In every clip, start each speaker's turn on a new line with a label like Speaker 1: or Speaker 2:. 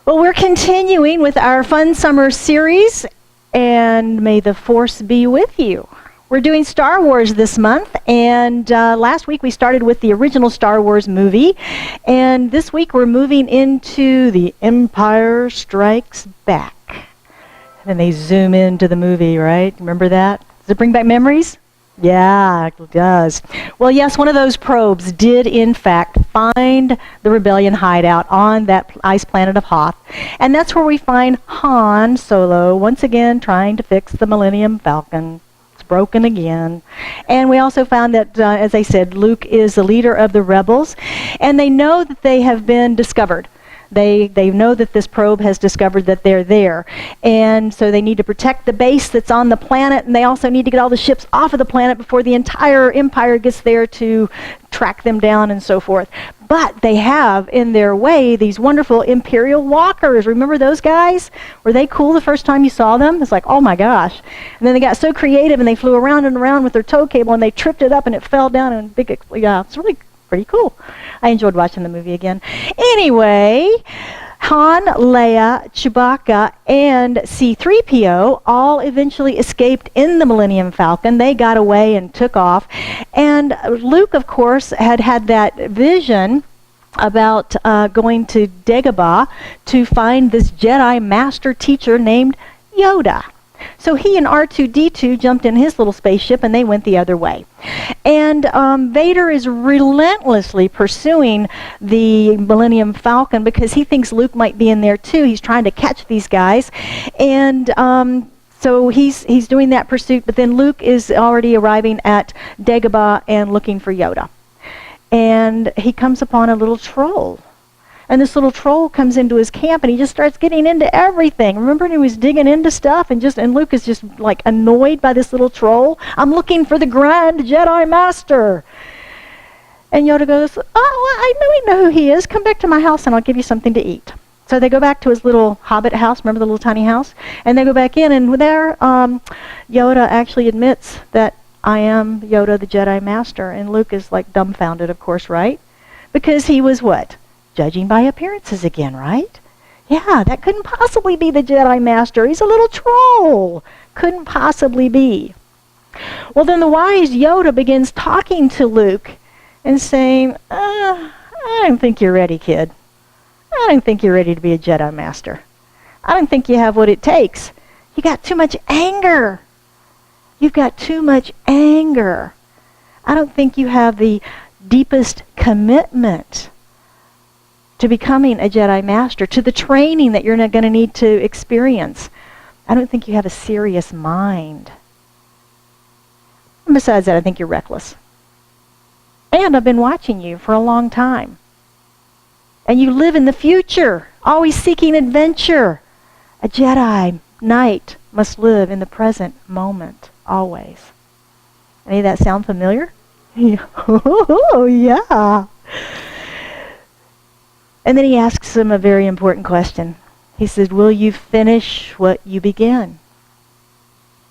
Speaker 1: Well, we're continuing with our fun summer series, and may the Force be with you. We're doing Star Wars this month, and last week we started with the original Star Wars movie, and this week we're moving into The Empire Strikes Back. And then they zoom into the movie, right? Remember that? Does it bring back memories? Yeah, it does. Well, yes, one of those probes did, in fact, find the rebellion hideout on that ice planet of Hoth. And that's where we find Han Solo, once again, trying to fix the Millennium Falcon. It's broken again. And we also found that, as I said, Luke is the leader of the rebels. And they know that they have been discovered. They know that this probe has discovered that they're there. And so they need to protect the base that's on the planet, and they also need to get all the ships off of the planet before the entire Empire gets there to track them down and so forth. But they have in their way these wonderful Imperial walkers. Remember those guys? Were they cool the first time you saw them? It's like, oh my gosh. And then they got so creative, and they flew around and around with their tow cable, and they tripped it up, and it fell down, and it's really pretty cool. I enjoyed watching the movie again. Anyway, Han, Leia, Chewbacca, and C-3PO all eventually escaped in the Millennium Falcon. They got away and took off. And Luke, of course, had that vision about going to Dagobah to find this Jedi Master teacher named Yoda. So he and R2-D2 jumped in his little spaceship, and they went the other way. And Vader is relentlessly pursuing the Millennium Falcon because he thinks Luke might be in there too. He's trying to catch these guys. And so he's doing that pursuit, but then Luke is already arriving at Dagobah and looking for Yoda. And he comes upon a little troll. And this little troll comes into his camp, and he just starts getting into everything. Remember, he was digging into stuff, and Luke is just like annoyed by this little troll. I'm looking for the Grand Jedi Master. And Yoda goes, I know who he is. Come back to my house, and I'll give you something to eat. So they go back to his little hobbit house. Remember the little tiny house? And they go back in, and there, Yoda actually admits that I am Yoda, the Jedi Master. And Luke is like dumbfounded, of course, right? Because he was what? Judging by appearances again, right? Yeah, that couldn't possibly be the Jedi Master. He's a little troll. Couldn't possibly be. Well, then the wise Yoda begins talking to Luke and saying, I don't think you're ready, kid. I don't think you're ready to be a Jedi Master. I don't think you have what it takes. You got too much anger. You've got too much anger. I don't think you have the deepest commitment to becoming a Jedi Master, to the training that you're not going to need to experience. I don't think you have a serious mind. And besides that, I think you're reckless. And I've been watching you for a long time. And you live in the future, always seeking adventure. A Jedi Knight must live in the present moment, always. Any of that sound familiar? Oh, yeah. And then he asks him a very important question. He says, will you finish what you begin?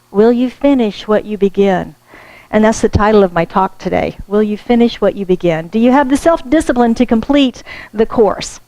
Speaker 1: Will you finish what you begin? And that's the title of my talk today. Will you finish what you begin? Do you have the self-discipline to complete the course?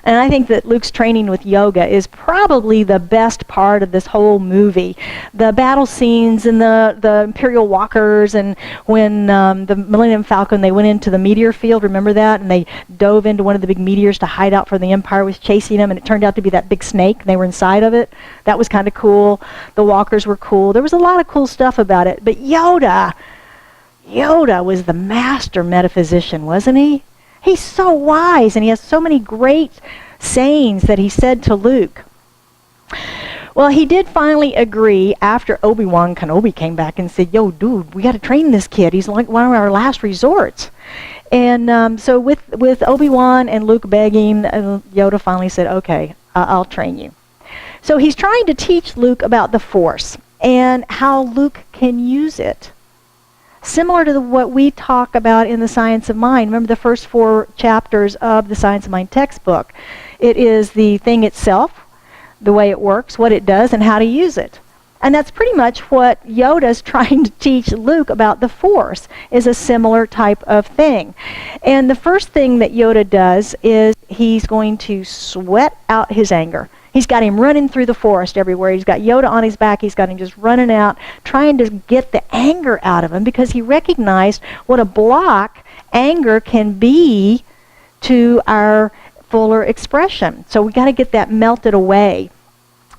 Speaker 1: And I think that Luke's training with yoga is probably the best part of this whole movie. The battle scenes and the Imperial walkers, and when the Millennium Falcon, they went into the meteor field, remember that? And they dove into one of the big meteors to hide out from the Empire was chasing them, and it turned out to be that big snake, and they were inside of it. That was kind of cool. The walkers were cool. There was a lot of cool stuff about it. But Yoda was the master metaphysician, wasn't he? He's so wise, and he has so many great sayings that he said to Luke. Well, he did finally agree after Obi-Wan Kenobi came back and said, yo, dude, we got to train this kid. He's like one of our last resorts. And so with Obi-Wan and Luke begging, Yoda finally said, okay, I'll train you. So he's trying to teach Luke about the Force and how Luke can use it. Similar to what we talk about in the Science of Mind. Remember the first 4 chapters of the Science of Mind textbook. It is the thing itself, the way it works, what it does, and how to use it. And that's pretty much what Yoda's trying to teach Luke about the Force, is a similar type of thing. And the first thing that Yoda does is he's going to sweat out his anger. He's got him running through the forest everywhere. He's got Yoda on his back. He's got him just running out, trying to get the anger out of him, because he recognized what a block anger can be to our fuller expression. So we got to get that melted away.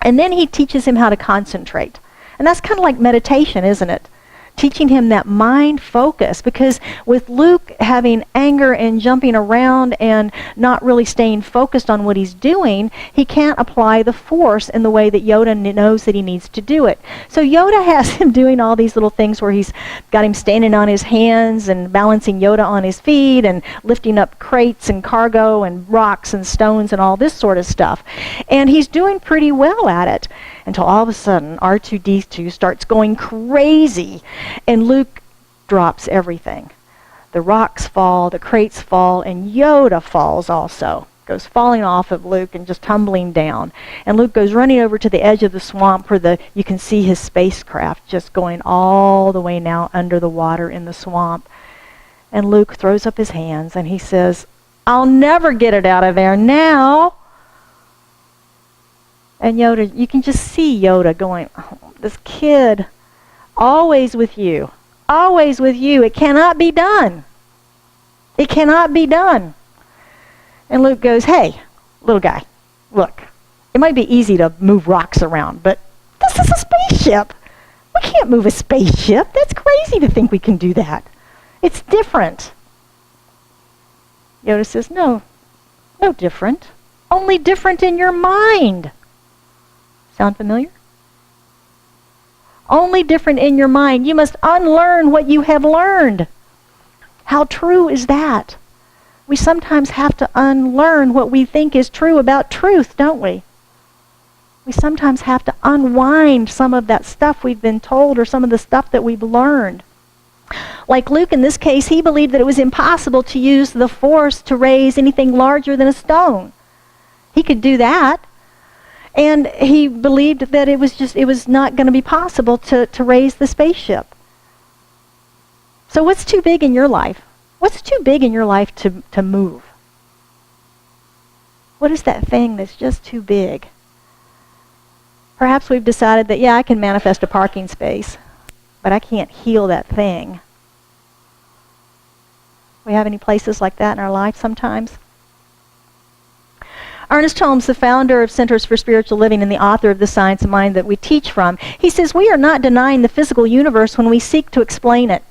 Speaker 1: And then he teaches him how to concentrate. And that's kind of like meditation, isn't it? Teaching him that mind focus, because with Luke having anger and jumping around and not really staying focused on what he's doing, he can't apply the Force in the way that Yoda knows that he needs to do it. So Yoda has him doing all these little things where he's got him standing on his hands and balancing Yoda on his feet and lifting up crates and cargo and rocks and stones and all this sort of stuff. And he's doing pretty well at it, until all of a sudden R2-D2 starts going crazy and Luke drops everything. The rocks fall, the crates fall, and Yoda falls also. Goes falling off of Luke and just tumbling down. And Luke goes running over to the edge of the swamp where you can see his spacecraft just going all the way now under the water in the swamp. And Luke throws up his hands and he says, "I'll never get it out of there now." And Yoda, you can just see Yoda going, "Oh, this kid, always with you, always with you. It cannot be done. It cannot be done." And Luke goes, "Hey, little guy, look, it might be easy to move rocks around, but this is a spaceship. We can't move a spaceship. That's crazy to think we can do that. It's different." Yoda says, "No, no different. Only different in your mind." Sound familiar? Only different in your mind. You must unlearn what you have learned. How true is that? We sometimes have to unlearn what we think is true about truth, don't we? We sometimes have to unwind some of that stuff we've been told or some of the stuff that we've learned. Like Luke in this case, he believed that it was impossible to use the Force to raise anything larger than a stone. He could do that. And he believed that it was not going to be possible to raise the spaceship. So what's too big in your life? What's too big in your life to move? What is that thing that's just too big? Perhaps we've decided that, yeah, I can manifest a parking space, but I can't heal that thing. We have any places like that in our life sometimes? Ernest Holmes, the founder of Centers for Spiritual Living and the author of The Science of Mind that we teach from, he says, "We are not denying the physical universe when we seek to explain it.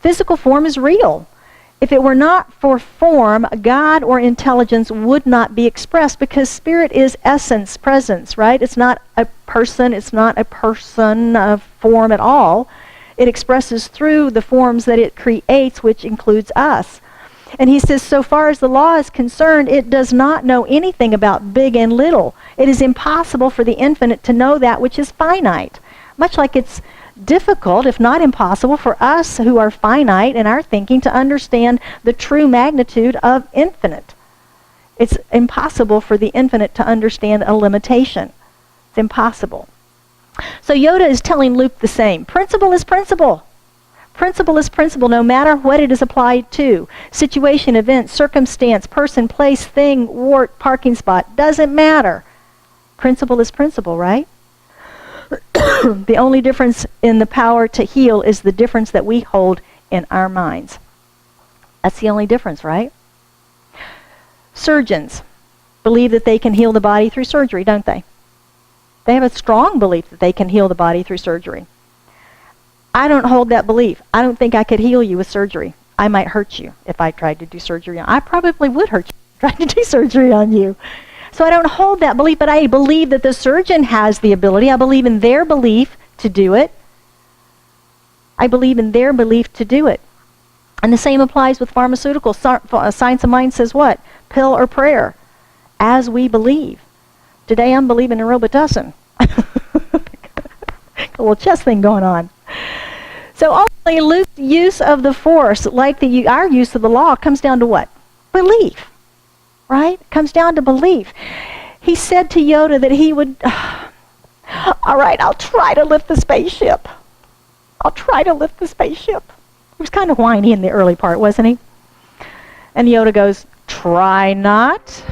Speaker 1: Physical form is real. If it were not for form, God or intelligence would not be expressed, because spirit is essence, presence, right? It's not a person. It's not a person of form at all. It expresses through the forms that it creates, which includes us." And he says, so far as the law is concerned, it does not know anything about big and little. It is impossible for the infinite to know that which is finite. Much like it's difficult, if not impossible, for us who are finite in our thinking to understand the true magnitude of infinite. It's impossible for the infinite to understand a limitation. It's impossible. So Yoda is telling Luke the same. Principle is principle. Principle is principle, no matter what it is applied to. Situation, event, circumstance, person, place, thing, wart, parking spot, doesn't matter. Principle is principle, right? The only difference in the power to heal is the difference that we hold in our minds. That's the only difference, right? Surgeons believe that they can heal the body through surgery, don't they? They have a strong belief that they can heal the body through surgery. I don't hold that belief. I don't think I could heal you with surgery. I might hurt you if I tried to do surgery on you. I probably would hurt you if I tried to do surgery on you. So I don't hold that belief, but I believe that the surgeon has the ability. I believe in their belief to do it. I believe in their belief to do it. And the same applies with pharmaceuticals. Science of Mind says what? Pill or prayer. As we believe. Today I'm believing in Robitussin. A little chest thing going on. So ultimately, Luke's use of the Force, like our use of the law, comes down to what? Belief. Right? It comes down to belief. He said to Yoda that he would... All right, I'll try to lift the spaceship. I'll try to lift the spaceship. He was kind of whiny in the early part, wasn't he? And Yoda goes, try not.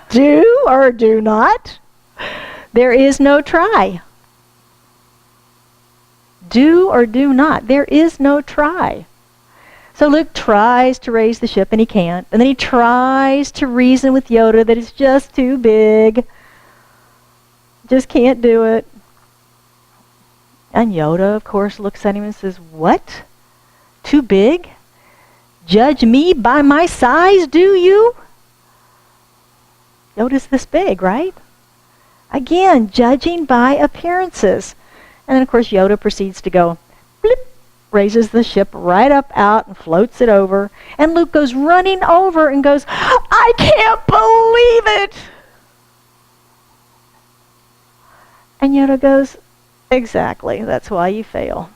Speaker 1: Do or do not. There is no try. Do or do not. There is no try. So Luke tries to raise the ship and he can't. And then he tries to reason with Yoda that it's just too big. Just can't do it. And Yoda, of course, looks at him and says, what? Too big? Judge me by my size, do you? Yoda's this big, right? Again, judging by appearances. And then, of course, Yoda proceeds to go, blip, raises the ship right up out and floats it over. And Luke goes running over and goes, I can't believe it! And Yoda goes, exactly, that's why you fail.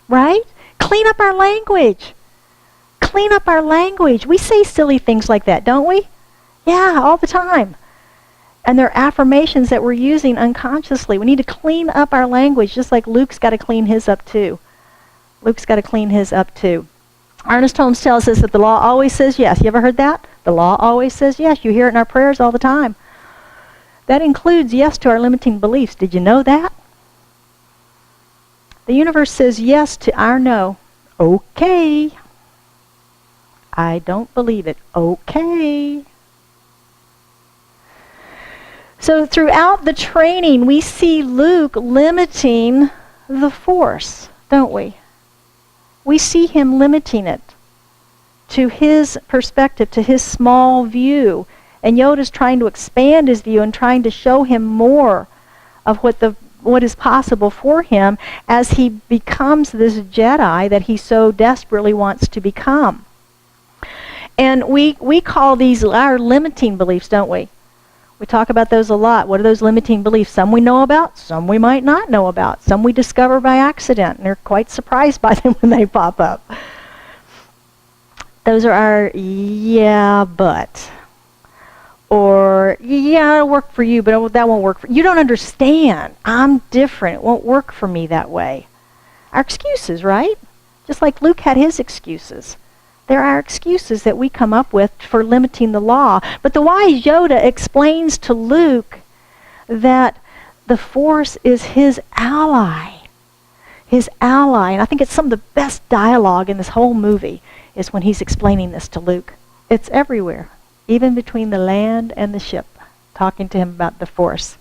Speaker 1: Right? Clean up our language. Clean up our language. We say silly things like that, don't we? Yeah, all the time. And they're affirmations that we're using unconsciously. We need to clean up our language, just like Luke's got to clean his up too. Luke's got to clean his up too. Ernest Holmes tells us that the law always says yes. You ever heard that? The law always says yes. You hear it in our prayers all the time. That includes yes to our limiting beliefs. Did you know that? The universe says yes to our no. Okay. I don't believe it. Okay. So throughout the training, we see Luke limiting the Force, don't we? We see him limiting it to his perspective, to his small view. And Yoda's trying to expand his view and trying to show him more of what is possible for him as he becomes this Jedi that he so desperately wants to become. And we call these our limiting beliefs, don't we? We talk about those a lot. What are those limiting beliefs? Some we know about, some we might not know about. Some we discover by accident, and they're quite surprised by them when they pop up. Those are our yeah, but. Or, yeah, it'll work for you, but that won't work for you. You don't understand. I'm different. It won't work for me that way. Our excuses, right? Just like Luke had his excuses. They're our excuses that we come up with for limiting the law. But the wise Yoda explains to Luke that the Force is his ally. His ally. And I think it's some of the best dialogue in this whole movie is when he's explaining this to Luke. It's everywhere, even between the land and the ship, talking to him about the Force.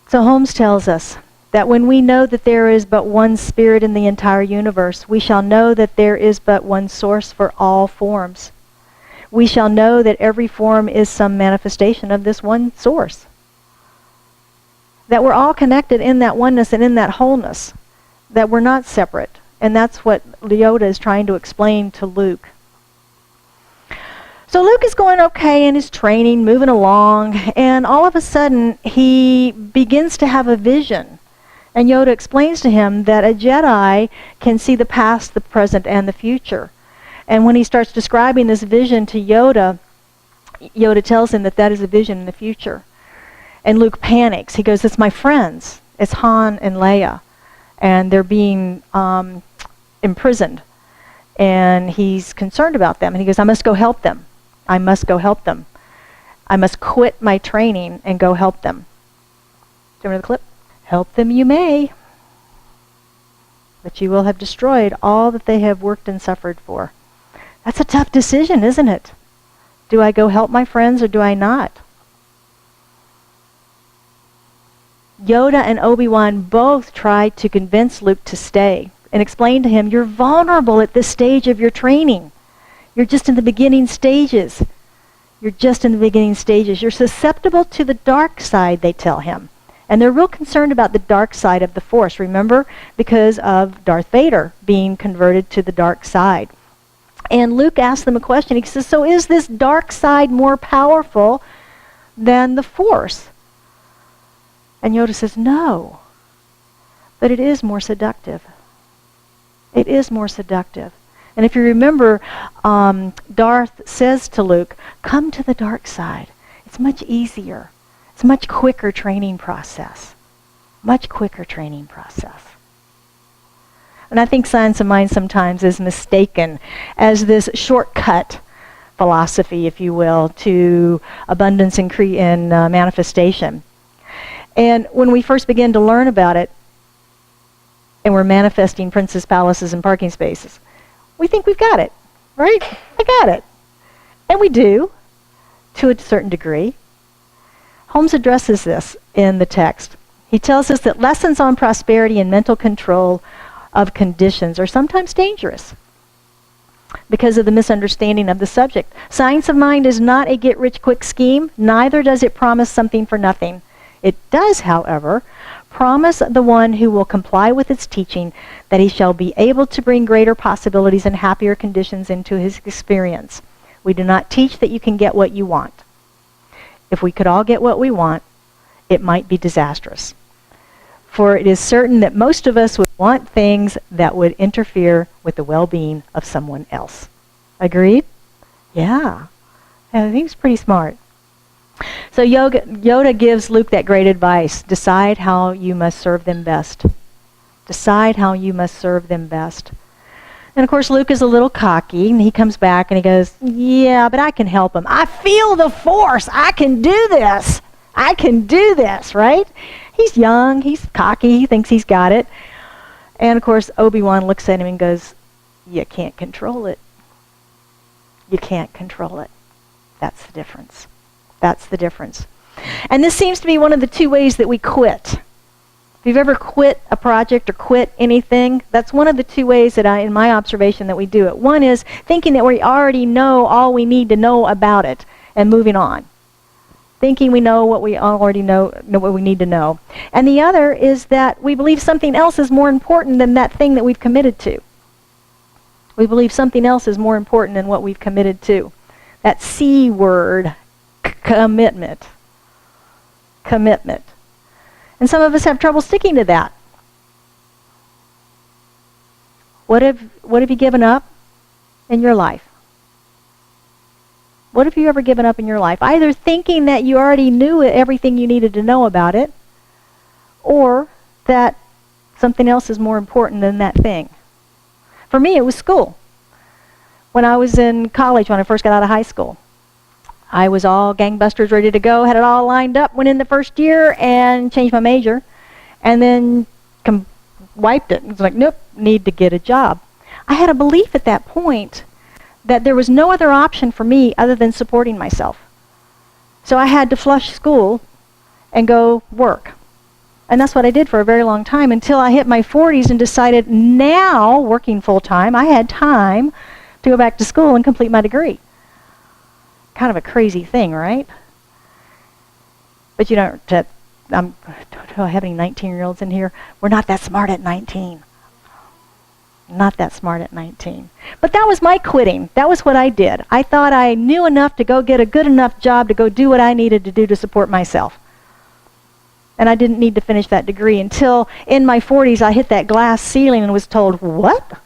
Speaker 1: So Holmes tells us that when we know that there is but one spirit in the entire universe, we shall know that there is but one source for all forms. We shall know that every form is some manifestation of this one source. That we're all connected in that oneness and in that wholeness. That we're not separate. And that's what Yoda is trying to explain to Luke. So Luke is going okay in his training, moving along, and all of a sudden he begins to have a vision. And Yoda explains to him that a Jedi can see the past, the present, and the future. And when he starts describing this vision to Yoda, Yoda tells him that that is a vision in the future. And Luke panics. He goes, it's my friends. It's Han and Leia. And they're being imprisoned. And he's concerned about them. And he goes, I must go help them. I must go help them. I must quit my training and go help them. Do you remember the clip? Help them you may, but you will have destroyed all that they have worked and suffered for. That's a tough decision, isn't it? Do I go help my friends or do I not? Yoda and Obi-Wan both tried to convince Luke to stay and explain to him, you're vulnerable at this stage of your training. You're just in the beginning stages. You're just in the beginning stages. You're susceptible to the dark side, they tell him. And they're real concerned about the dark side of the Force, remember? Because of Darth Vader being converted to the dark side. And Luke asks them a question. He says, so is this dark side more powerful than the Force? And Yoda says, no. But it is more seductive. It is more seductive. And if you remember, Darth says to Luke, come to the dark side. It's much easier. It's a much quicker training process. Much quicker training process. And I think science of mind sometimes is mistaken as this shortcut philosophy, if you will, to abundance and manifestation. And when we first begin to learn about it, and we're manifesting princess palaces and parking spaces, we think we've got it, right? I got it. And we do, to a certain degree. Holmes addresses this in the text. He tells us that lessons on prosperity and mental control of conditions are sometimes dangerous because of the misunderstanding of the subject. Science of mind is not a get-rich-quick scheme, neither does it promise something for nothing. It does, however, promise the one who will comply with its teaching that he shall be able to bring greater possibilities and happier conditions into his experience. We do not teach that you can get what you want. If we could all get what we want, it might be disastrous. For it is certain that most of us would want things that would interfere with the well-being of someone else. Agreed? Yeah. I think it's pretty smart. So Yoda gives Luke that great advice. Decide how you must serve them best. Decide how you must serve them best. And of course, Luke is a little cocky, and he comes back and he goes, yeah, but I can help him. I feel the Force. I can do this. I can do this, right? He's young, he's cocky, he thinks he's got it. And of course, Obi-Wan looks at him and goes, you can't control it. You can't control it. That's the difference. That's the difference. And this seems to be one of the two ways that we quit. If you've ever quit a project or quit anything, that's one of the two ways that in my observation, that we do it. One is thinking that we already know all we need to know about it and moving on. Thinking we know what we already know what we need to know. And the other is that we believe something else is more important than that thing that we've committed to. We believe something else is more important than what we've committed to. That C word, commitment. Commitment. And some of us have trouble sticking to that. What have you given up in your life? What have you ever given up in your life? Either thinking that you already knew everything you needed to know about it, or that something else is more important than that thing. For me, it was school. When I was in college, when I first got out of high school, I was all gangbusters ready to go, had it all lined up, went in the first year and changed my major, and then wiped it. It was like, nope, need to get a job. I had a belief at that point that there was no other option for me other than supporting myself. So I had to flush school and go work. And that's what I did for a very long time until I hit my 40s and decided now, working full-time, I had time to go back to school and complete my degree. Kind of a crazy thing, right? But you don't, do I have any 19-year-olds in here? We're not that smart at 19. Not that smart at 19. But that was my quitting. That was what I did. I thought I knew enough to go get a good enough job to go do what I needed to do to support myself. And I didn't need to finish that degree until in my 40s I hit that glass ceiling and was told, what?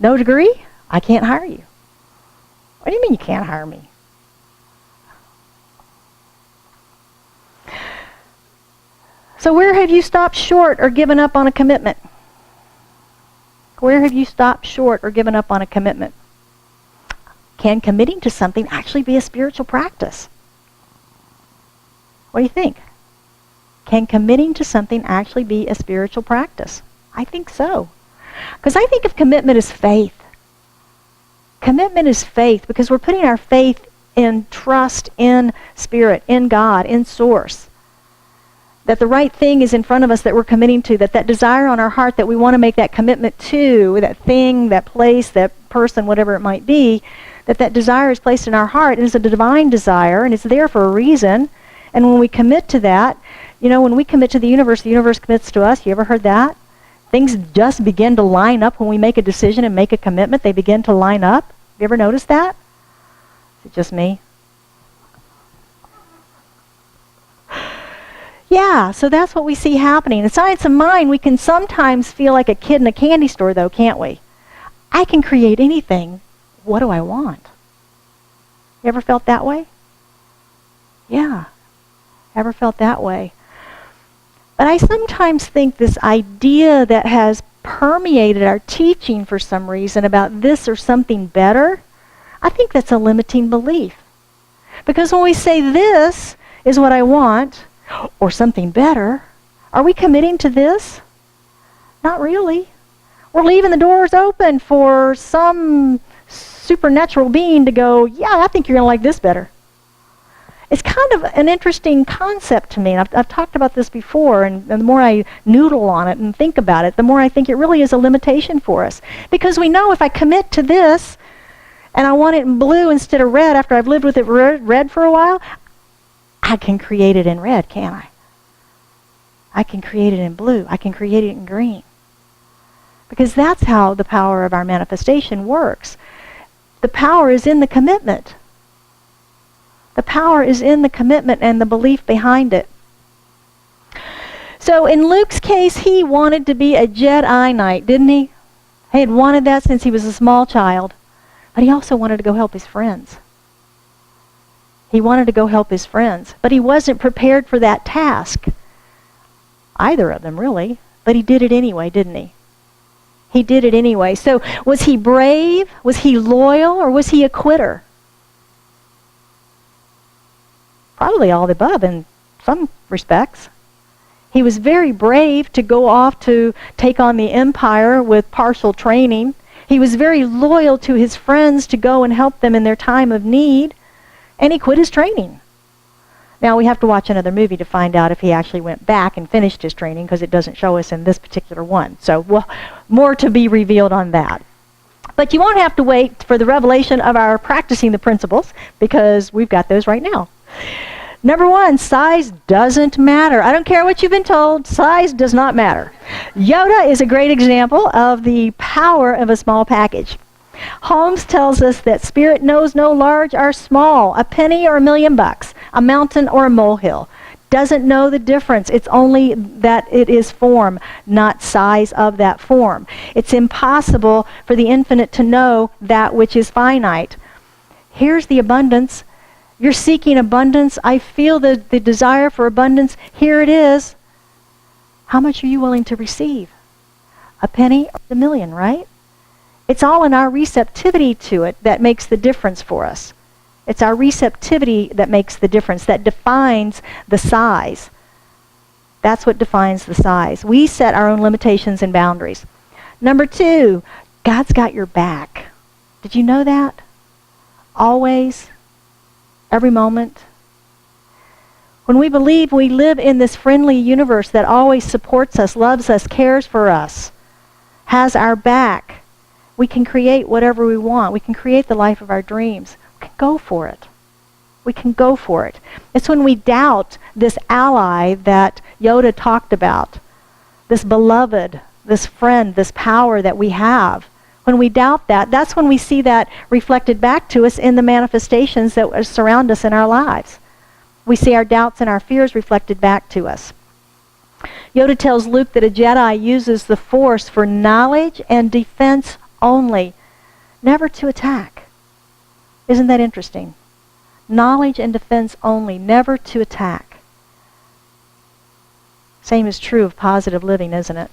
Speaker 1: No degree? I can't hire you. What do you mean you can't hire me? So where have you stopped short or given up on a commitment? Where have you stopped short or given up on a commitment? Can committing to something actually be a spiritual practice? What do you think? Can committing to something actually be a spiritual practice? I think so. Because I think of commitment as faith. Commitment is faith because we're putting our faith in trust in Spirit, in God, in Source. That the right thing is in front of us that we're committing to, that desire on our heart that we want to make that commitment to, that thing, that place, that person, whatever it might be, that desire is placed in our heart and it's a divine desire and it's there for a reason. And when we commit to that, when we commit to the universe commits to us. You ever heard that? Things just begin to line up when we make a decision and make a commitment. They begin to line up. You ever noticed that? Is it just me? Yeah, so that's what we see happening. In science of mind, we can sometimes feel like a kid in a candy store, though, can't we? I can create anything. What do I want? You ever felt that way? Yeah. Ever felt that way? But I sometimes think this idea that has permeated our teaching for some reason about this or something better, I think that's a limiting belief. Because when we say this is what I want, or something better, are we committing to this? Not really. We're leaving the doors open for some supernatural being to go, yeah, I think you're going to like this better. It's kind of an interesting concept to me. I've talked about this before, and the more I noodle on it and think about it, the more I think it really is a limitation for us. Because we know if I commit to this, and I want it in blue instead of red after I've lived with it red for a while, I can create it in red, can't I? I can create it in blue. I can create it in green. Because that's how the power of our manifestation works. The power is in the commitment. The power is in the commitment and the belief behind it. So in Luke's case, he wanted to be a Jedi Knight, didn't he? He had wanted that since he was a small child. But he also wanted to go help his friends. He wanted to go help his friends. But he wasn't prepared for that task. Either of them, really. But he did it anyway, didn't he? He did it anyway. So was he brave? Was he loyal? Or was he a quitter? Probably all the above in some respects. He was very brave to go off to take on the empire with partial training. He was very loyal to his friends to go and help them in their time of need. And he quit his training. Now, we have to watch another movie to find out if he actually went back and finished his training, because it doesn't show us in this particular one. So, well, more to be revealed on that. But you won't have to wait for the revelation of our practicing the principles, because we've got those right now. Number one, size doesn't matter. I don't care what you've been told, size does not matter. Yoda is a great example of the power of a small package. Holmes tells us that spirit knows no large or small, a penny or $1,000,000, a mountain or a molehill. Doesn't know the difference. It's only that it is form, not size of that form. It's impossible for the infinite to know that which is finite. Here's the abundance. You're seeking abundance. I feel the desire for abundance. Here it is. How much are you willing to receive? A penny or $1,000,000, right? It's all in our receptivity to it that makes the difference for us. It's our receptivity that makes the difference, that defines the size. That's what defines the size. We set our own limitations and boundaries. Number two, God's got your back. Did you know that? Always. Every moment. When we believe we live in this friendly universe that always supports us, loves us, cares for us, has our back, we can create whatever we want. We can create the life of our dreams. We can go for it. We can go for it. It's when we doubt this ally that Yoda talked about, this beloved, this friend, this power that we have. When we doubt that, that's when we see that reflected back to us in the manifestations that surround us in our lives. We see our doubts and our fears reflected back to us. Yoda tells Luke that a Jedi uses the Force for knowledge and defense only, never to attack. Isn't that interesting? Knowledge and defense only, never to attack. Same is true of positive living, isn't it?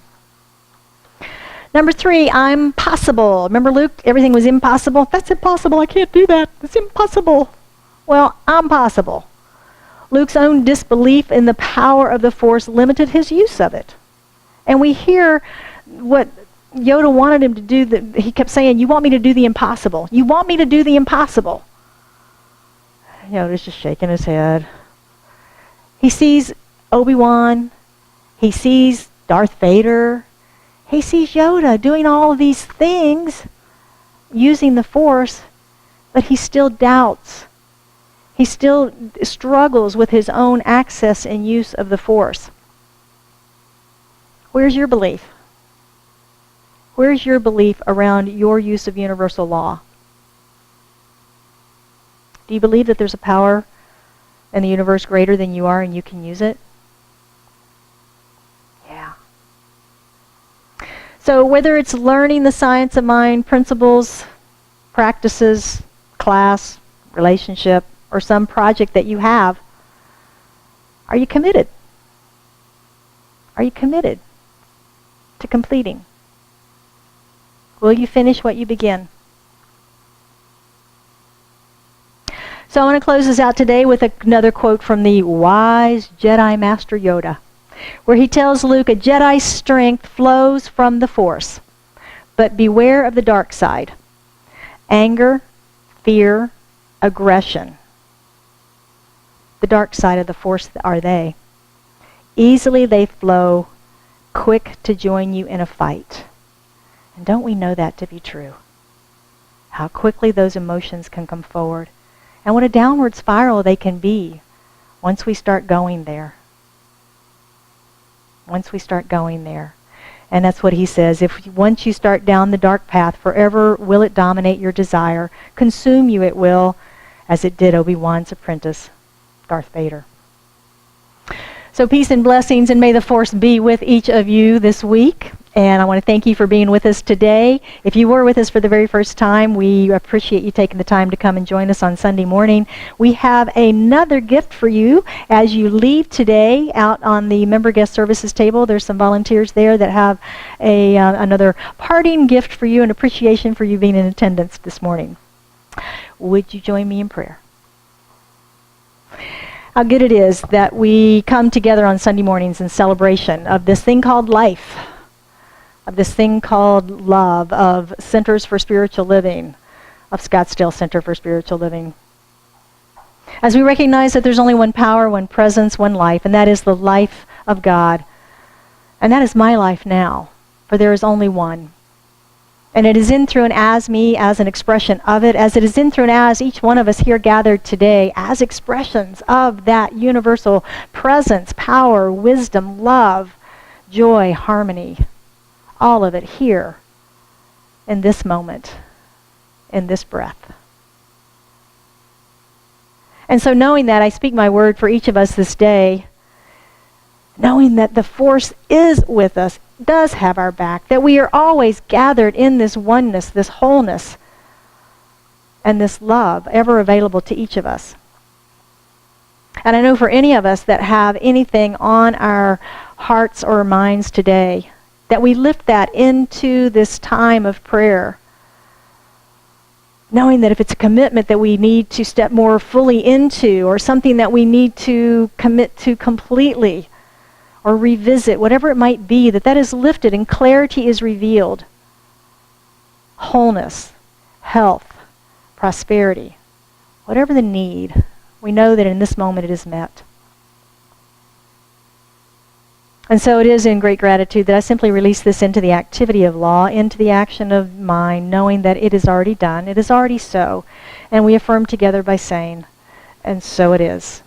Speaker 1: Number three, I'm possible. Remember Luke? Everything was impossible. That's impossible. I can't do that. It's impossible. Well, I'm possible. Luke's own disbelief in the power of the Force limited his use of it. And we hear what Yoda wanted him to do. He kept saying, you want me to do the impossible. You want me to do the impossible. Yoda's just shaking his head. He sees Obi-Wan. He sees Darth Vader. He sees Yoda doing all of these things, using the Force, but he still doubts. He still struggles with his own access and use of the Force. Where's your belief? Where's your belief around your use of universal law? Do you believe that there's a power in the universe greater than you are and you can use it? Yeah. So whether it's learning the science of mind, principles, practices, class, relationship, or some project that you have, are you committed? Are you committed to completing? Will you finish what you begin? So I want to close this out today with another quote from the wise Jedi Master Yoda, where he tells Luke, a Jedi's strength flows from the Force, but beware of the dark side. Anger, fear, aggression. The dark side of the Force are they. Easily they flow, quick to join you in a fight. And don't we know that to be true? How quickly those emotions can come forward. And what a downward spiral they can be once we start going there. Once we start going there. And that's what he says. Once you start down the dark path, forever will it dominate your desire. Consume you it will, as it did Obi-Wan's apprentice, Darth Vader. So peace and blessings, and may the Force be with each of you this week. And I want to thank you for being with us today. If you were with us for the very first time, we appreciate you taking the time to come and join us on Sunday morning. We have another gift for you as you leave today out on the member guest services table. There's some volunteers there that have another parting gift for you, an appreciation for you being in attendance this morning. Would you join me in prayer? How good it is that we come together on Sunday mornings in celebration of this thing called life, of this thing called love, of Centers for Spiritual Living, of Scottsdale Center for Spiritual Living. As we recognize that there's only one power, one presence, one life, and that is the life of God. And that is my life now, for there is only one. And it is in, through, and as me as an expression of it, as it is in, through, and as each one of us here gathered today as expressions of that universal presence, power, wisdom, love, joy, harmony, all of it here in this moment, in this breath. And so knowing that, I speak my word for each of us this day, knowing that the Force is with us, does have our back, that we are always gathered in this oneness, this wholeness, and this love ever available to each of us. And I know for any of us that have anything on our hearts or minds today, that we lift that into this time of prayer, knowing that if it's a commitment that we need to step more fully into, or something that we need to commit to completely, or revisit, whatever it might be, that is lifted and clarity is revealed. Wholeness, health, prosperity, whatever the need, we know that in this moment it is met. And so it is in great gratitude that I simply release this into the activity of law, into the action of mind, knowing that it is already done, it is already so, and we affirm together by saying, and so it is.